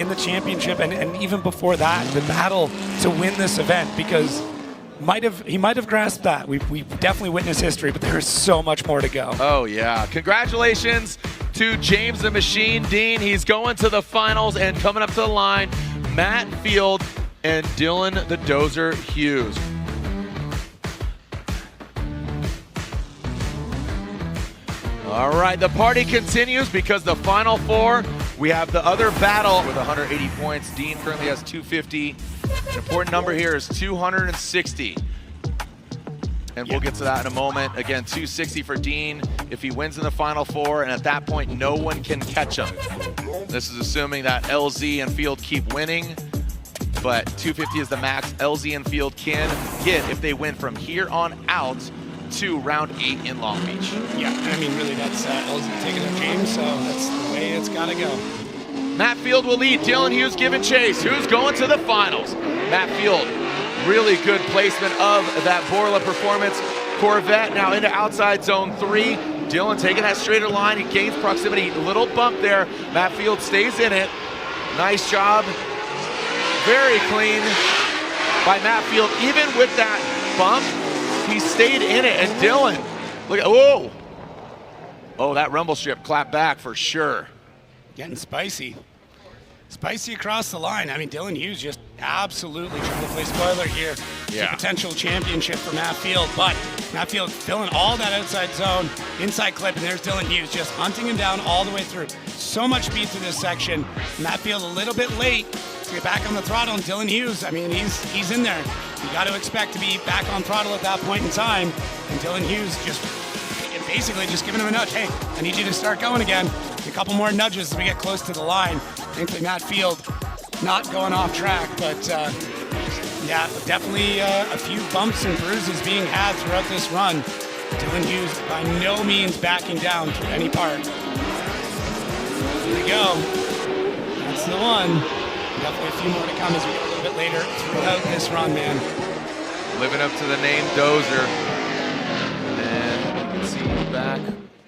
in the championship, and even before that, the battle to win this event, because he might have grasped that. We've definitely witnessed history, but there's so much more to go. Oh yeah, congratulations to James the Machine Dean. He's going to the finals, and coming up to the line, Matt Field and Dylan the Dozer Hughes. All right, the party continues because the Final Four, we have the other battle with 180 points. Dean currently has 250. An important number here is 260. And we'll get to that in a moment. Again, 260 for Dean if he wins in the Final Four, and at that point, no one can catch him. This is assuming that LZ and Field keep winning, but 250 is the max LZ and Field can get if they win from here on out to round 8 in Long Beach. Yeah, I mean, really, that's LZ taking a James, so that's the way it's got to go. Matt Field will lead. Dylan Hughes giving chase. Who's going to the finals? Matt Field, really good placement of that Borla performance. Corvette now into outside zone 3. Dylan taking that straighter line. He gains proximity. Little bump there. Matt Field stays in it. Nice job. Very clean by Matt Field. Even with that bump, he stayed in it. And Dylan, look at, whoa. Oh, that rumble strip clapped back for sure. Getting spicy. Spicy across the line. I mean, Dylan Hughes just absolutely trying to play spoiler here. Yeah. Potential championship for Matt Field, but Matt Field filling all that outside zone, inside clip, and there's Dylan Hughes just hunting him down all the way through. So much speed through this section. Matt Field a little bit late to get back on the throttle, and Dylan Hughes, I mean, he's in there. You got to expect to be back on throttle at that point in time, and Dylan Hughes just basically just giving him a nudge. Hey, I need you to start going again. A couple more nudges as we get close to the line. Thankfully, Matt Field not going off track, but yeah, definitely a few bumps and bruises being had throughout this run. Dylan Hughes by no means backing down through any part. Here we go. That's the one. Definitely a few more to come as we get a little bit later throughout this run, man. Living up to the name Dozer. And you can see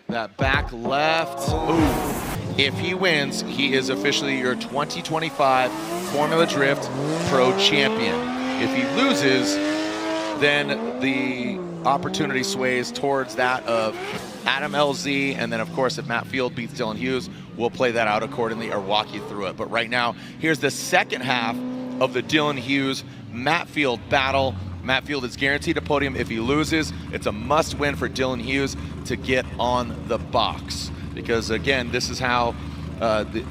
that back left. Ooh. If he wins, he is officially your 2025 Formula Drift Pro Champion. If he loses, then the opportunity sways towards that of Adam LZ, and then of course if Matt Field beats Dylan Hughes, we'll play that out accordingly or walk you through it. But right now, here's the second half of the Dylan Hughes Matt Field battle. Matt Field is guaranteed a podium. If he loses, it's a must-win for Dylan Hughes to get on the box. Because again, this is how the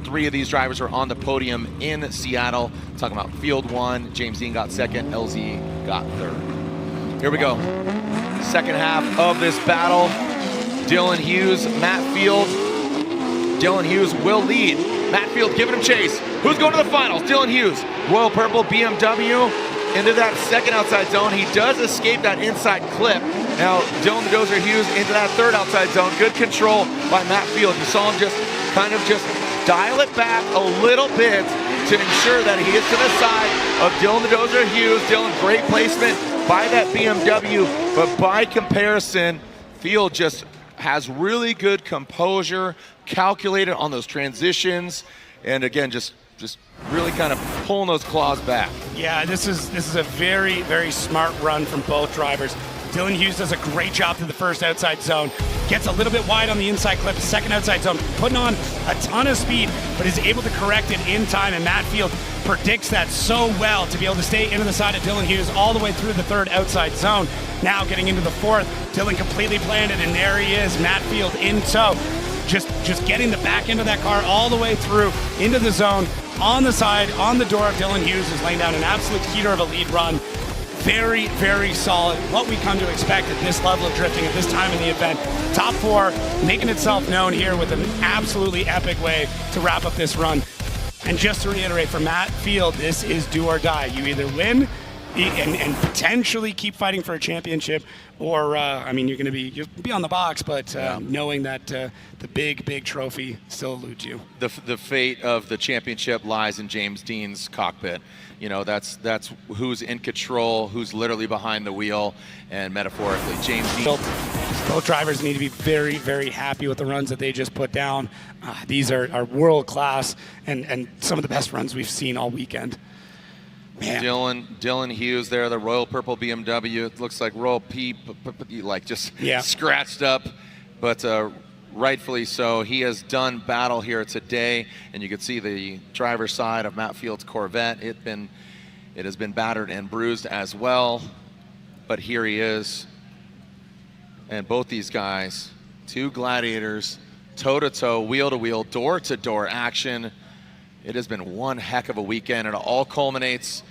3 of these drivers are on the podium in Seattle. Talking about Field 1, James Dean got 2nd, LZ got 3rd. Here we go. Second half of this battle. Dylan Hughes, Matt Field. Dylan Hughes will lead. Matt Field giving him chase. Who's going to the finals? Dylan Hughes, Royal Purple BMW into that second outside zone. He does escape that inside clip. Now, Dylan the Dozer Hughes into that third outside zone. Good control by Matt Field. You saw him just kind of dial it back a little bit to ensure that he is to the side of Dylan the Dozer Hughes. Dylan, great placement by that BMW, but by comparison, Field just has really good composure, calculated on those transitions, and again, just really kind of pulling those claws back. Yeah, this is a very, very smart run from both drivers. Dylan Hughes does a great job through the first outside zone. Gets a little bit wide on the inside clip, second outside zone, putting on a ton of speed, but is able to correct it in time, and Matt Field predicts that so well to be able to stay into the side of Dylan Hughes all the way through the third outside zone. Now getting into the fourth, Dylan completely planted, and there he is, Matt Field in tow. Just getting the back end of that car all the way through into the zone, on the side, on the door of Dylan Hughes, is laying down an absolute heater of a lead run. Very, very solid. What we come to expect at this level of drifting at this time in the event. Top 4 making itself known here with an absolutely epic way to wrap up this run. And just to reiterate, for Matt Field, this is do or die. You either win and potentially keep fighting for a championship, or I mean, you'll be on the box, but knowing that the big trophy still eludes you. The fate of the championship lies in James Dean's cockpit. You know, that's who's in control, who's literally behind the wheel, and metaphorically, James Dean. Both drivers need to be very, very happy with the runs that they just put down. These are world class and some of the best runs we've seen all weekend. Man. Dylan Hughes there, the Royal Purple BMW. It looks like Royal P, like just scratched up, but rightfully so. He has done battle here today, and you can see the driver's side of Matt Field's Corvette. It has been battered and bruised as well, but here he is. And both these guys, two gladiators, toe-to-toe, wheel-to-wheel, door-to-door action. It has been one heck of a weekend, and it all culminates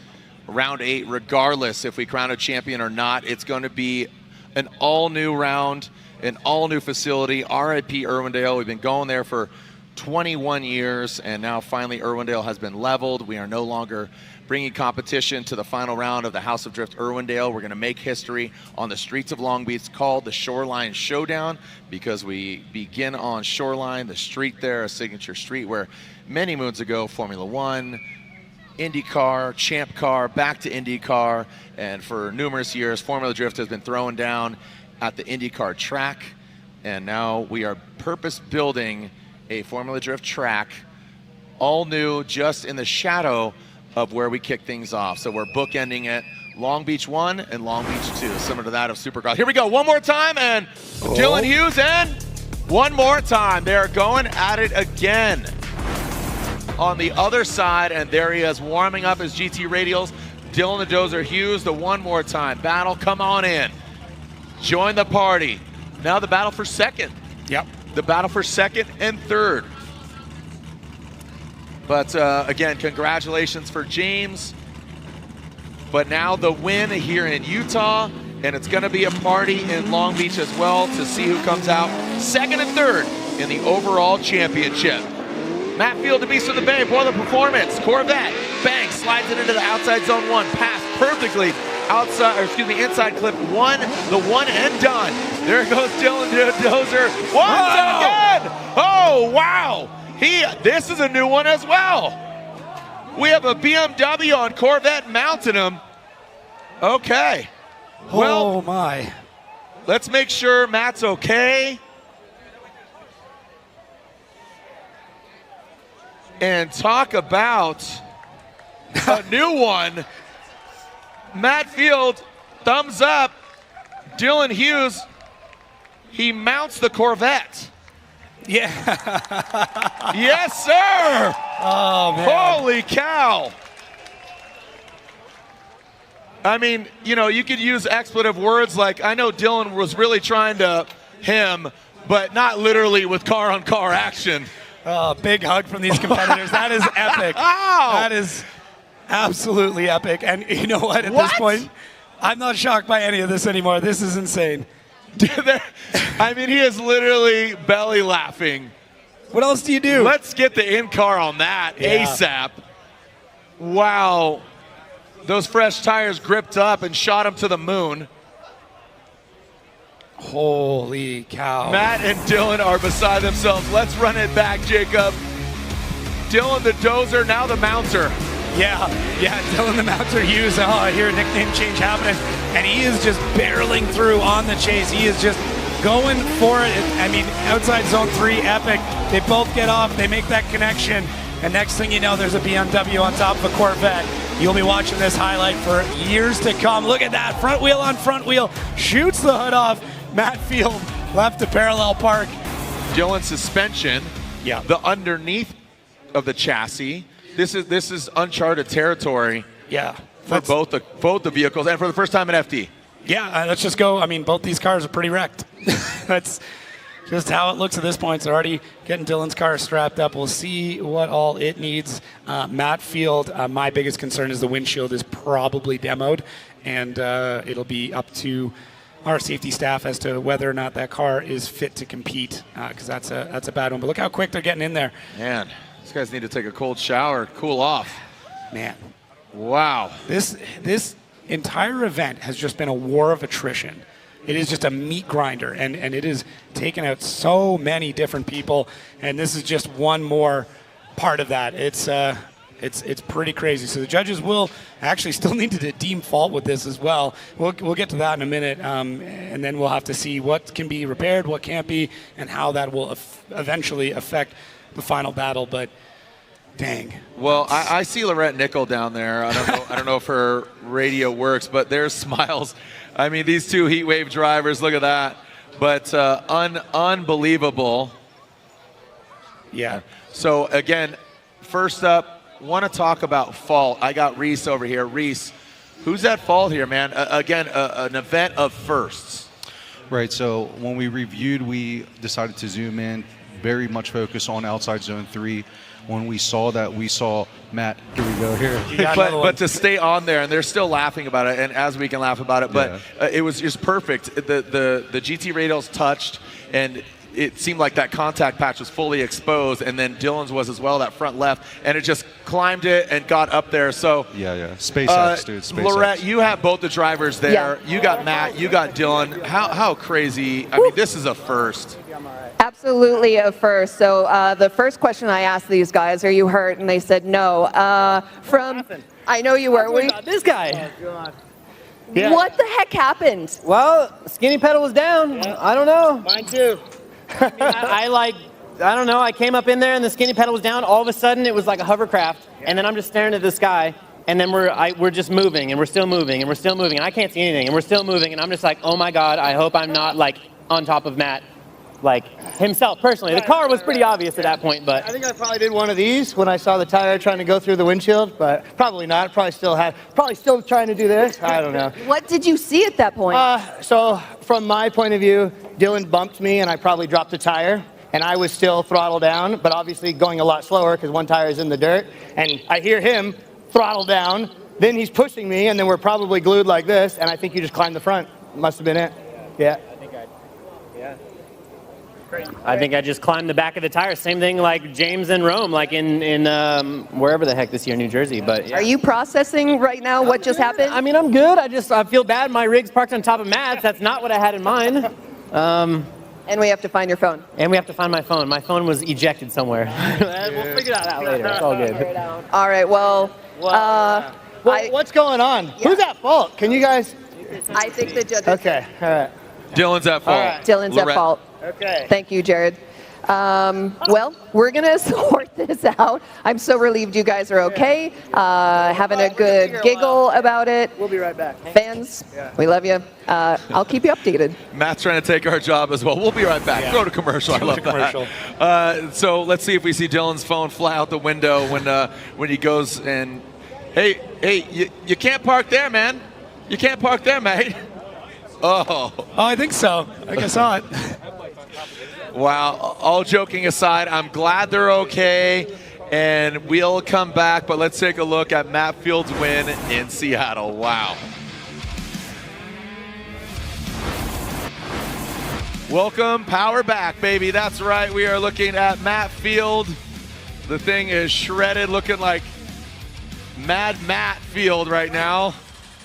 round 8. Regardless if we crown a champion or not, it's going to be an all-new round, an all-new facility. RIP Irwindale. We've been going there for 21 years, and now finally Irwindale has been leveled. We are no longer bringing competition to the final round of the House of Drift Irwindale. We're going to make history on the streets of Long Beach, called the Shoreline Showdown, because we begin on Shoreline, the street there, a signature street where many moons ago Formula One, IndyCar, Champ Car, back to IndyCar, and for numerous years Formula Drift has been thrown down at the IndyCar track, and now we are purpose building a Formula Drift track, all new, just in the shadow of where we kick things off. So we're bookending it, Long Beach 1 and Long Beach 2, similar to that of Supercross. Here we go, one more time, and Dylan Hughes, and one more time. They're going at it again on the other side, and there he is warming up his GT radials. Dylan the Dozer Hughes, the one more time battle. Come on in, join the party. Now the battle for second. Yep. The battle for second and third. But again, congratulations for James. But now the win here in Utah, and it's going to be a party in Long Beach as well to see who comes out second and third in the overall championship. Matt Field, the Beast of the Bay, for the performance. Corvette, bang, slides it into the outside zone 1, pass perfectly outside, or excuse me, inside clip 1, the one and done. There goes Dylan Dozer once again. Oh, wow. This is a new one as well. We have a BMW on Corvette mounting him. Okay. Well, oh my. Let's make sure Matt's okay. And talk about a new one. Matt Field, thumbs up. Dylan Hughes, he mounts the Corvette. Yeah. Yes, sir. Oh, man. Holy cow. I mean, you know, you could use expletive words like, I know Dylan was really trying to him, but not literally with car-on-car action. Oh, big hug from these competitors. That is epic. That is absolutely epic. And you know what? At this point, I'm not shocked by any of this anymore. This is insane. I mean, he is literally belly laughing. What else do you do? Let's get the in-car on that ASAP. Wow. Those fresh tires gripped up and shot him to the moon. Holy cow. Matt and Dylan are beside themselves. Let's run it back, Jacob. Dylan the Dozer, now the mounter. Yeah, Dylan the Mounter Hughes. Oh, I hear a nickname change happening. And he is just barreling through on the chase. He is just going for it. I mean, outside zone 3, epic. They both get off, they make that connection. And next thing you know, there's a BMW on top of a Corvette. You'll be watching this highlight for years to come. Look at that, front wheel on front wheel. Shoots the hood off. Matt Field left to parallel park. Dylan's suspension, the underneath of the chassis. This is uncharted territory. Yeah, for both the vehicles, and for the first time in FD. Yeah, let's just go. I mean, both these cars are pretty wrecked. That's just how it looks at this point. It's already getting Dylan's car strapped up. We'll see what all it needs. Matt Field, my biggest concern is the windshield is probably demoed, and it'll be up to our safety staff as to whether or not that car is fit to compete, because that's a bad one. But look how quick they're getting in there. Man. These guys need to take a cold shower, cool off. Man. Wow. This entire event has just been a war of attrition. It is just a meat grinder, and it has taken out so many different people, and this is just one more part of that. It's It's pretty crazy. So the judges will actually still need to deem fault with this as well. We'll get to that in a minute, and then we'll have to see what can be repaired, what can't be, and how that will eventually affect the final battle. But dang. Well, I see Lorette Nickel down there. I don't know if her radio works, but there's smiles. I mean, these two heat wave drivers. Look at that. But unbelievable. Yeah. So again, first up, want to talk about fault. I got Reese over here. Reese, who's at fault here, man? Again, an event of firsts. Right, so when we reviewed, we decided to zoom in, very much focus on outside zone 3. When we saw that, we saw Matt, here we go here. But to stay on there, and they're still laughing about it, and as we can laugh about it, but it was just perfect. The GT radials touched, and it seemed like that contact patch was fully exposed, and then Dylan's was as well, that front left, and it just climbed it and got up there. So SpaceX, dude. SpaceX. Lorette, you have both the drivers there. Yeah. You got Matt, you got Dylan. How crazy? I mean, this is a first. Absolutely a first. So the first question I asked these guys, are you hurt? And they said no. I know you were. This guy. Yeah. What the heck happened? Well, skinny pedal was down. Yeah. I don't know. Mine too. I don't know. I came up in there and the skinny pedal was down. All of a sudden, it was like a hovercraft, and then I'm just staring at the sky, and then we're just moving, and we're still moving, and we're still moving, and I can't see anything, and we're still moving, and I'm just like, oh my God, I hope I'm not like on top of Matt, like himself personally. The car was pretty obvious at that point, but I think I probably did one of these when I saw the tire trying to go through the windshield, but probably not. Probably still trying to do this. I don't know. What did you see at that point? So from my point of view, Dylan bumped me and I probably dropped the tire. And I was still throttle down, but obviously going a lot slower because one tire is in the dirt. And I hear him throttle down. Then he's pushing me, and then we're probably glued like this. And I think you just climbed the front. Must have been it. Yeah. I think I just climbed the back of the tire. Same thing like James in Rome, like in wherever the heck this year, New Jersey. But yeah. Are you processing right now what just happened? I mean, I'm good. I feel bad. My rig's parked on top of Matt's. That's not what I had in mind. And we have to find your phone. And we have to find my phone. My phone was ejected somewhere. We'll figure that out later. It's all good. All right, well, what's going on? Yeah. Who's at fault? Can you guys? I think the judges. Okay, all right. Dylan's at fault. Right. Dylan's Lorette. at fault. Okay. Thank you, Jared. Well, we're going to sort this out. I'm so relieved you guys are okay. Having a good giggle about it. We'll be right back. Fans, we love you. I'll keep you updated. Matt's trying to take our job as well. We'll be right back. Yeah. Go to commercial. I love that. So let's see if we see Dylan's phone fly out the window when he goes and, hey, you can't park there, man. You can't park there, mate. Oh, I think so. I think I saw it. Wow. All joking aside, I'm glad they're okay, and we'll come back, but let's take a look at Matt Field's win in Seattle. Wow. Welcome, power back, baby. That's right. We are looking at Matt Field. The thing is shredded, looking like Mad Matt Field right now.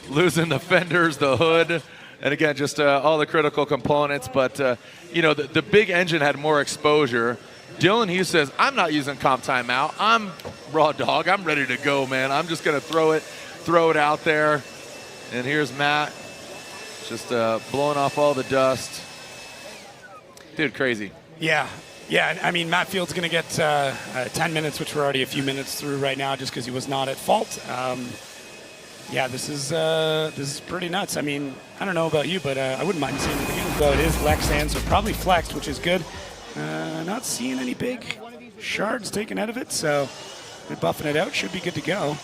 Losing the fenders, the hood, and again, just all the critical components. But, the big engine had more exposure. Dylan Hughes says, I'm not using comp timeout. I'm raw dog. I'm ready to go, man. I'm just going to throw it out there. And here's Matt just blowing off all the dust. Dude, crazy. Yeah. I mean, Matt Field's going to get 10 minutes, which we're already a few minutes through right now just because he was not at fault. Yeah, this is pretty nuts. I mean, I don't know about you, but I wouldn't mind seeing it again. Though it is Lexan, so probably flexed, which is good. Not seeing any big shards taken out of it, so they're buffing it out. Should be good to go.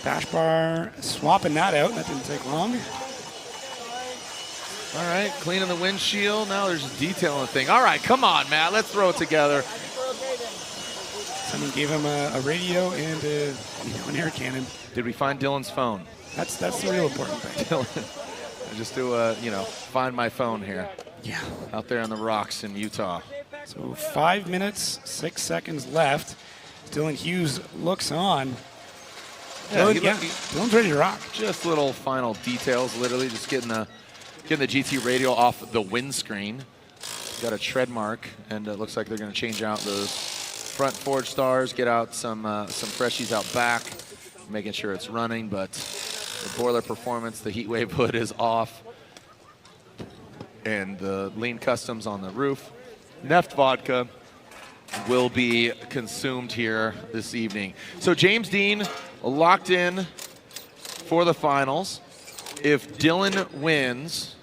Bash bar swapping that out. That didn't take long. All right, cleaning the windshield. Now there's just detail on the thing. All right, come on, Matt. Let's throw it together. Someone gave him a radio and an air cannon. Did we find Dylan's phone? That's the real important thing. Dylan, I just do find my phone here. Yeah. Out there on the rocks in Utah. So 5 minutes, 6 seconds left. Dylan Hughes looks on. Dylan's ready to rock. Just little final details, literally just getting the GT radial off the windscreen. Got a tread mark, and it looks like they're going to change out those front forged stars, get out some freshies out back, making sure it's running, but the boiler performance, the heat wave hood is off, and the lean customs on the roof. Neft vodka will be consumed here this evening. So James Dean locked in for the finals. If Dylan wins,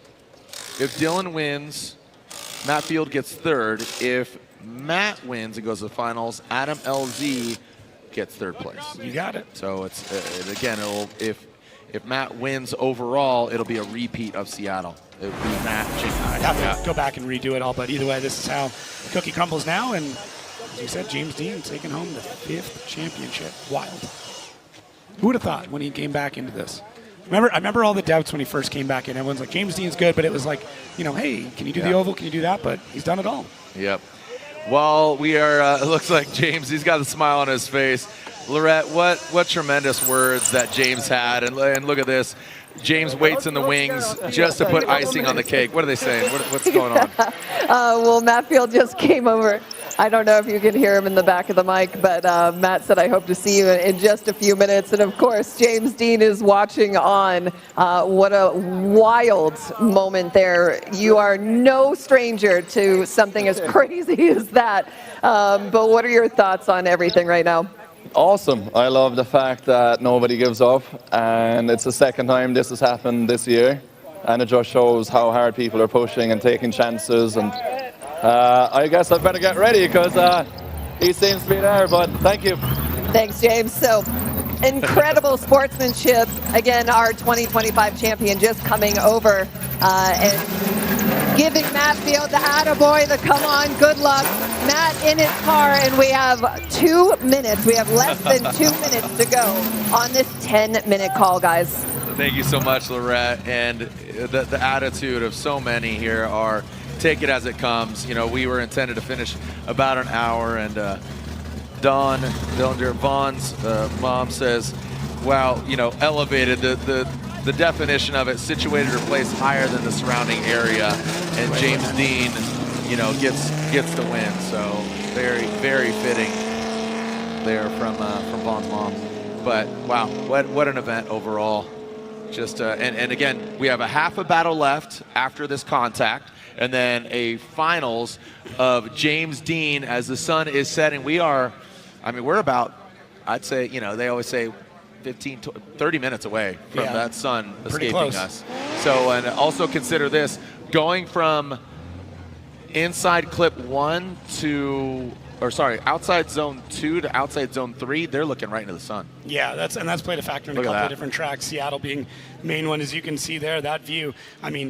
Matt Field gets third. If Matt wins and goes to the finals, Adam LZ gets third place. You got it. So it's again, if Matt wins overall, it'll be a repeat of Seattle. It would be Matt. I'd have to go back and redo it all, but either way, this is how the cookie crumbles now. And as you said, James Dean taking home the 5th championship. Wild. Who would have thought when he came back into this? I remember all the doubts when he first came back in. Everyone's like, James Dean's good, but it was like, hey, can you do the oval? Can you do that? But he's done it all. Yep. Well, we are, it looks like James, he's got a smile on his face. Lorette, what tremendous words that James had. And look at this. James waits in the wings just to put icing on the cake. What are they saying? What's going on? Well, Matt Field just came over. I don't know if you can hear him in the back of the mic, but Matt said, I hope to see you in just a few minutes. And of course, James Dean is watching on. What a wild moment there. You are no stranger to something as crazy as that. But what are your thoughts on everything right now? Awesome. I love the fact that nobody gives up, and it's the second time this has happened this year, and it just shows how hard people are pushing and taking chances. And I guess I better get ready because he seems to be there, but thank you. Thanks, James. So incredible sportsmanship. Again, our 2025 champion just coming over and giving Matt Field the attaboy, the come on, good luck. Matt in his car, and we have 2 minutes. We have less than 2 minutes to go on this 10-minute call, guys. Thank you so much, Lorette. And the attitude of so many here are take it as it comes. We were intended to finish about an hour, and Dylan Vaughn's mom says, wow, elevated the definition of it, situated or placed higher than the surrounding area, and James Dean, gets the win. So very, very fitting there from Vaughn's mom. But wow, what an event overall. Just and again, we have a half a battle left after this contact, and then a finals of James Dean as the sun is setting. We're about, I'd say, they always say 30 minutes away from that sun escaping us. So, and also consider this, going from inside clip 1 to, outside zone 2 to outside zone 3, they're looking right into the sun. Yeah, that's played a factor in a couple of different tracks. Seattle being the main one, as you can see there, that view,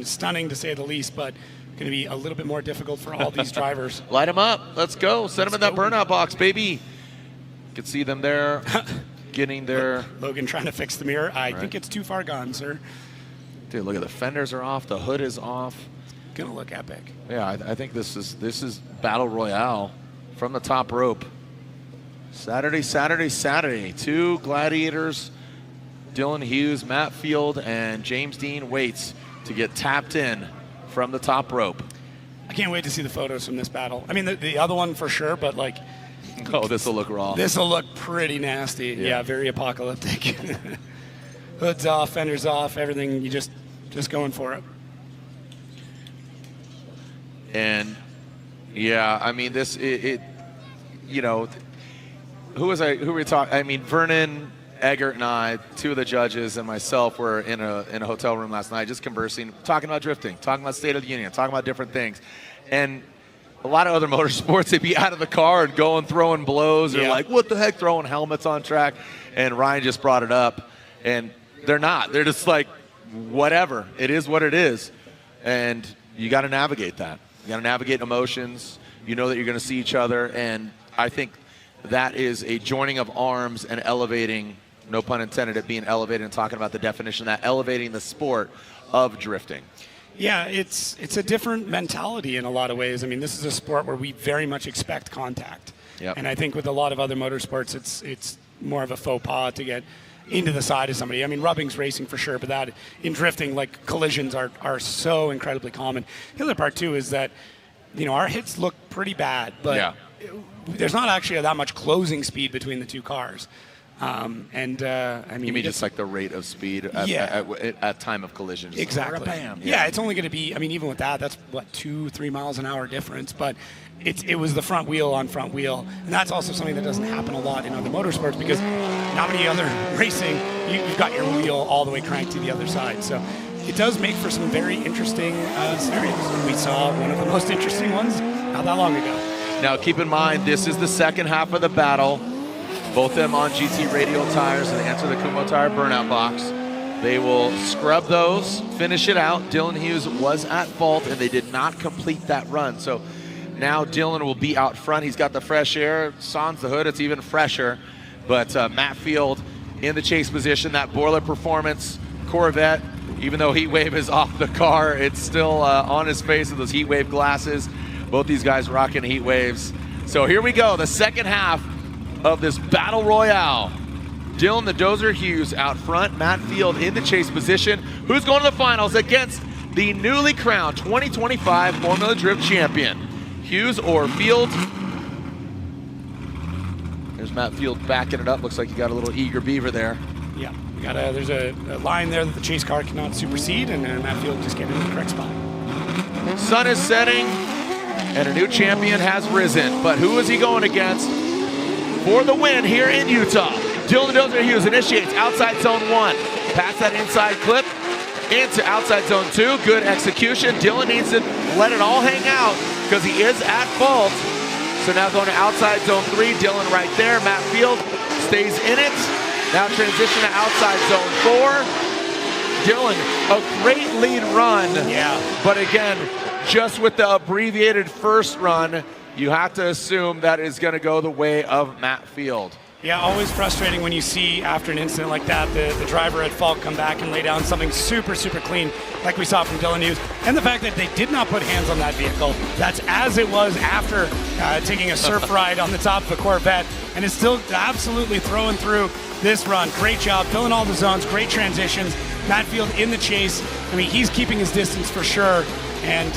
stunning to say the least, but going to be a little bit more difficult for all these drivers. Light them up. Let's go. Send them in that burnout box, baby. You can see them there. Getting there. Logan trying to fix the mirror. I think it's too far gone, sir. Dude, look at the fenders are off. The hood is off. Gonna look epic. Yeah, I think this is Battle Royale from the top rope. Saturday. 2 gladiators, Dylan Hughes, Matt Field, and James Dean waits to get tapped in from the top rope. I can't wait to see the photos from this battle. The other one for sure, but like, oh, this will look raw. This will look pretty nasty. Yeah, very apocalyptic. Hood's off, fenders off, everything. You just going for it. And yeah, this who were we talking? Vernon, Eggert, and I, 2 of the judges, and myself were in a hotel room last night, just conversing, talking about drifting, talking about State of the Union, talking about different things, and a lot of other motorsports, they'd be out of the car and going, throwing blows, or like, what the heck, throwing helmets on track. And Ryan just brought it up, and they're not. They're just like, whatever. It is what it is. And you got to navigate that. You got to navigate emotions. You know that you're going to see each other. And I think that is a joining of arms and elevating, no pun intended, it being elevated and talking about the definition of that, elevating the sport of drifting. Yeah, it's a different mentality in a lot of ways. This is a sport where we very much expect contact. Yep. And I think with a lot of other motorsports, it's more of a faux pas to get into the side of somebody. Rubbing's racing for sure, but that in drifting, like, collisions are so incredibly common. The other part too is that, our hits look pretty bad, but there's not actually that much closing speed between the two cars. I mean, You mean just like the rate of speed at time of collision? Just exactly. Bam. Yeah, it's only going to be, I mean, even with that's what, 2-3 miles an hour difference, but it was the front wheel on front wheel. And that's also something that doesn't happen a lot in other motorsports, because not many other racing, you've got your wheel all the way cranked to the other side. So it does make for some very interesting scenarios. We saw one of the most interesting ones not that long ago. Now keep in mind, this is the second half of the battle. Both of them on GT radial tires and enter the Kumho tire burnout box. They will scrub those, finish it out. Dylan Hughes was at fault, and they did not complete that run. So now Dylan will be out front. He's got the fresh air. Sans the hood, it's even fresher. But Matt Field in the chase position. That boiler performance Corvette, even though heat wave is off the car, it's still on his face with those heat wave glasses. Both these guys rocking heat waves. So here we go, the second half of this battle royale. Dylan the Dozer Hughes out front, Matt Field in the chase position. Who's going to the finals against the newly crowned 2025 Formula Drift champion? Hughes or Field? There's Matt Field backing it up. Looks like you got a little eager beaver there. Yeah, there's a line there that the chase car cannot supersede, and Matt Field just getting in the correct spot. Sun is setting, and a new champion has risen. But who is he going against for the win here in Utah? Dylan the Dozer Hughes initiates outside zone 1. Past that inside clip into outside zone 2. Good execution. Dylan needs to let it all hang out because he is at fault. So now going to outside zone 3. Dylan right there. Matt Field stays in it. Now transition to outside zone 4. Dylan, a great lead run. Yeah. But again, just with the abbreviated first run, you have to assume that is going to go the way of Matt Field. Yeah, always frustrating when you see after an incident like that, the driver at fault come back and lay down something super, super clean, like we saw from Dylan Hughes. And the fact that they did not put hands on that vehicle. That's as it was after taking a surf ride on the top of a Corvette, and is still absolutely throwing through this run. Great job, filling all the zones, great transitions. Matt Field in the chase. I mean, he's keeping his distance for sure. And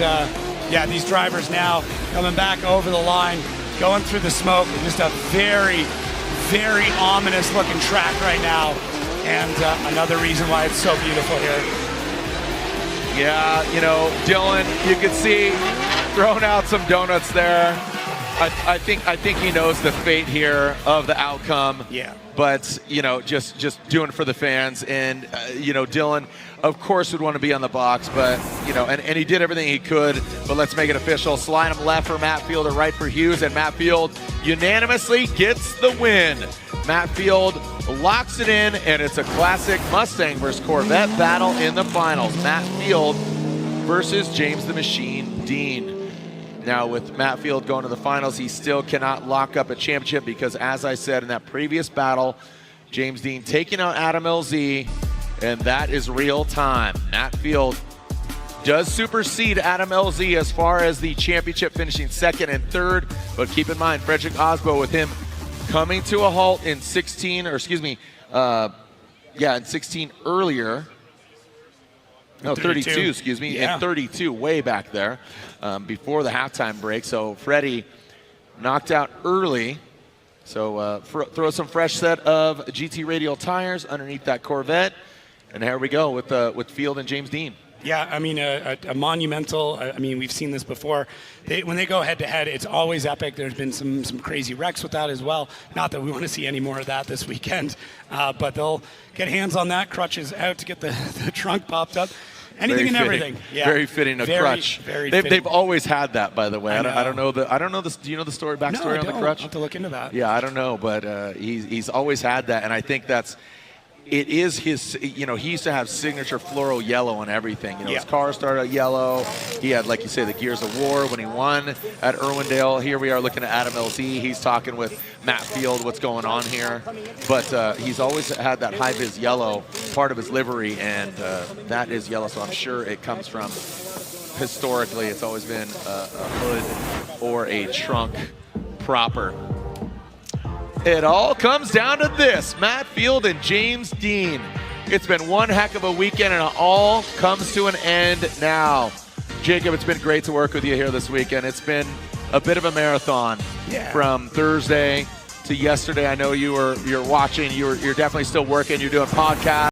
yeah, these drivers now coming back over the line, going through the smoke. Just a very, very ominous looking track right now. And another reason why it's so beautiful here. Yeah, you know, Dylan, you could see throwing out some donuts there. I think he knows the fate here of the outcome. Yeah. But, you know, just doing it for the fans. And, you know, Dylan, of course, would want to be on the box. But, you know, and he did everything he could. But let's make it official. Slide him left for Matt Field or right for Hughes. And Matt Field unanimously gets the win. Matt Field locks it in. And it's a classic Mustang versus Corvette battle in the finals. Matt Field versus James the Machine Dean. Now, with Matt Field going to the finals, he still cannot lock up a championship because, as I said in that previous battle, James Dean taking out Adam LZ, and that is real time. Matt Field does supersede Adam LZ as far as the championship, finishing second and third, but keep in mind, Frederick Osbo, with him coming to a halt in 16, or excuse me, in 16 earlier. No, 32, excuse me, yeah. And 32 way back there before the halftime break. So Freddie knocked out early. So throw some fresh set of GT radial tires underneath that Corvette. And here we go with Field and James Dean. Yeah, I mean, a monumental, I mean, we've seen this before. When they go head-to-head, it's always epic. There's been some crazy wrecks with that as well. Not that we want to see any more of that this weekend, but they'll get hands on that. Crutches out to get the trunk popped up. Anything and everything. Yeah. Very fitting, crutch. They've always had that, by the way. I don't know this. Do you know the backstory on the crutch? I'll have to look into that. Yeah, I don't know, but he's always had that, and I think it is his, you know, he used to have signature floral yellow on everything. You know, his car started out yellow. He had, like you say, the Gears of War when he won at Irwindale. Here we are looking at Adam LZ. He's talking with Matt Field, what's going on here. But he's always had that high-vis yellow part of his livery, and that is yellow, so I'm sure it comes from, historically, it's always been a hood or a trunk proper. It all comes down to this, Matt Field and James Dean. It's been one heck of a weekend, and it all comes to an end now. Jacob, it's been great to work with you here this weekend. It's been a bit of a marathon from Thursday to yesterday. I know you're watching. You're definitely still working. You're doing podcasts.